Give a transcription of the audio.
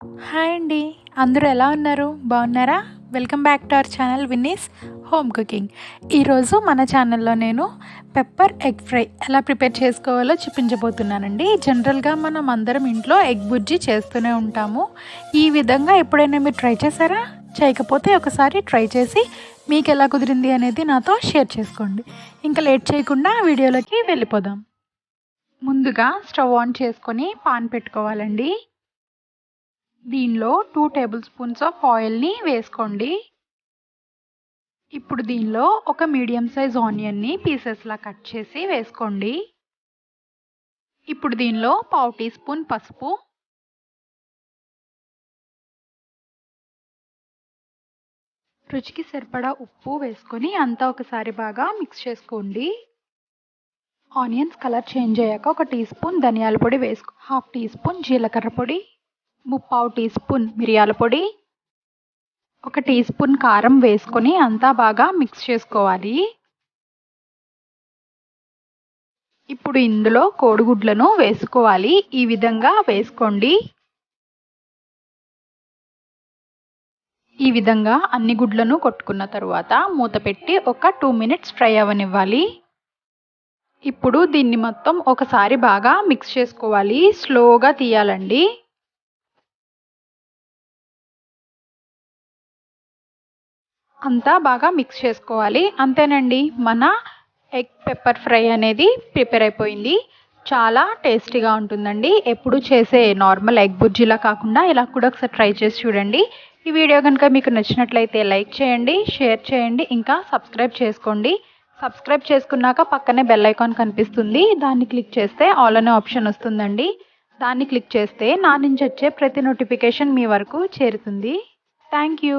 Hi అండి. అందరూ ఎలా ఉన్నారు? బాగున్నారా? Welcome back to our channel Vinni's home cooking. ఈరోజు మన ఛానల్లో నేను పెప్పర్ ఎగ్ ఫ్రై ఎలా ప్రిపేర్ చేసుకోవాలో చూపించబోతున్నానండి. జనరల్గా మనం అందరం ఇంట్లో ఎగ్ బుర్జీ చేస్తూనే ఉంటాము. ఈ విధంగా ఎప్పుడైనా మీరు ట్రై చేశారా? చేయకపోతే ఒకసారి ట్రై చేసి మీకు ఎలా కుదిరింది అనేది నాతో షేర్ చేసుకోండి. ఇంకా లేట్ చేయకుండా వీడియోలోకి వెళ్ళిపోదాం. ముందుగా స్టవ్ ఆన్ చేసుకొని పాన్ పెట్టుకోవాలండి. దీనిలో 2 టేబుల్ స్పూన్స్ ఆఫ్ ఆయిల్ని వేసుకోండి. ఇప్పుడు దీనిలో ఒక మీడియం సైజ్ ఆనియన్ని పీసెస్లా కట్ చేసి వేసుకోండి. ఇప్పుడు దీనిలో 1/2 టీ స్పూన్ పసుపు, రుచికి సరిపడా ఉప్పు వేసుకొని అంతా ఒకసారి బాగా మిక్స్ చేసుకోండి. ఆనియన్స్ కలర్ చేంజ్ అయ్యాక 1 టీ స్పూన్ ధనియాల పొడి వేసుకో, 1/2 టీ స్పూన్ జీలకర్ర పొడి, 3/4 టీ స్పూన్ మిరియాల పొడి, 1 టీ స్పూన్ కారం వేసుకొని అంతా బాగా మిక్స్ చేసుకోవాలి. ఇప్పుడు ఇందులో కోడిగుడ్లను వేసుకోవాలి. ఈ విధంగా వేసుకోండి. ఈ విధంగా అన్ని గుడ్లను కొట్టుకున్న తర్వాత మూత పెట్టి ఒక 2 మినిట్స్ ఫ్రై అవ్వనివ్వాలి. ఇప్పుడు దీన్ని మొత్తం ఒకసారి బాగా మిక్స్ చేసుకోవాలి. స్లోగా తీయాలండి. అంతా బాగా మిక్స్ చేసుకోవాలి. అంతేనండి, మన ఎగ్ పెప్పర్ ఫ్రై అనేది ప్రిపేర్ అయిపోయింది. చాలా టేస్టీగా ఉంటుందండి. ఎప్పుడు చేసే నార్మల్ ఎగ్ బుర్జీలా కాకుండా ఇలా కూడా ఒకసారి ట్రై చేసి చూడండి. ఈ వీడియో కనుక మీకు నచ్చినట్లయితే లైక్ చేయండి, షేర్ చేయండి, ఇంకా సబ్స్క్రైబ్ చేసుకోండి. సబ్స్క్రైబ్ చేసుకున్నాక పక్కనే బెల్ ఐకాన్ కనిపిస్తుంది. దాన్ని క్లిక్ చేస్తే ఆల్ అనే ఆప్షన్ వస్తుందండి. దాన్ని క్లిక్ చేస్తే నా నుంచి వచ్చే ప్రతి నోటిఫికేషన్ మీ వరకు చేరుతుంది. Thank you.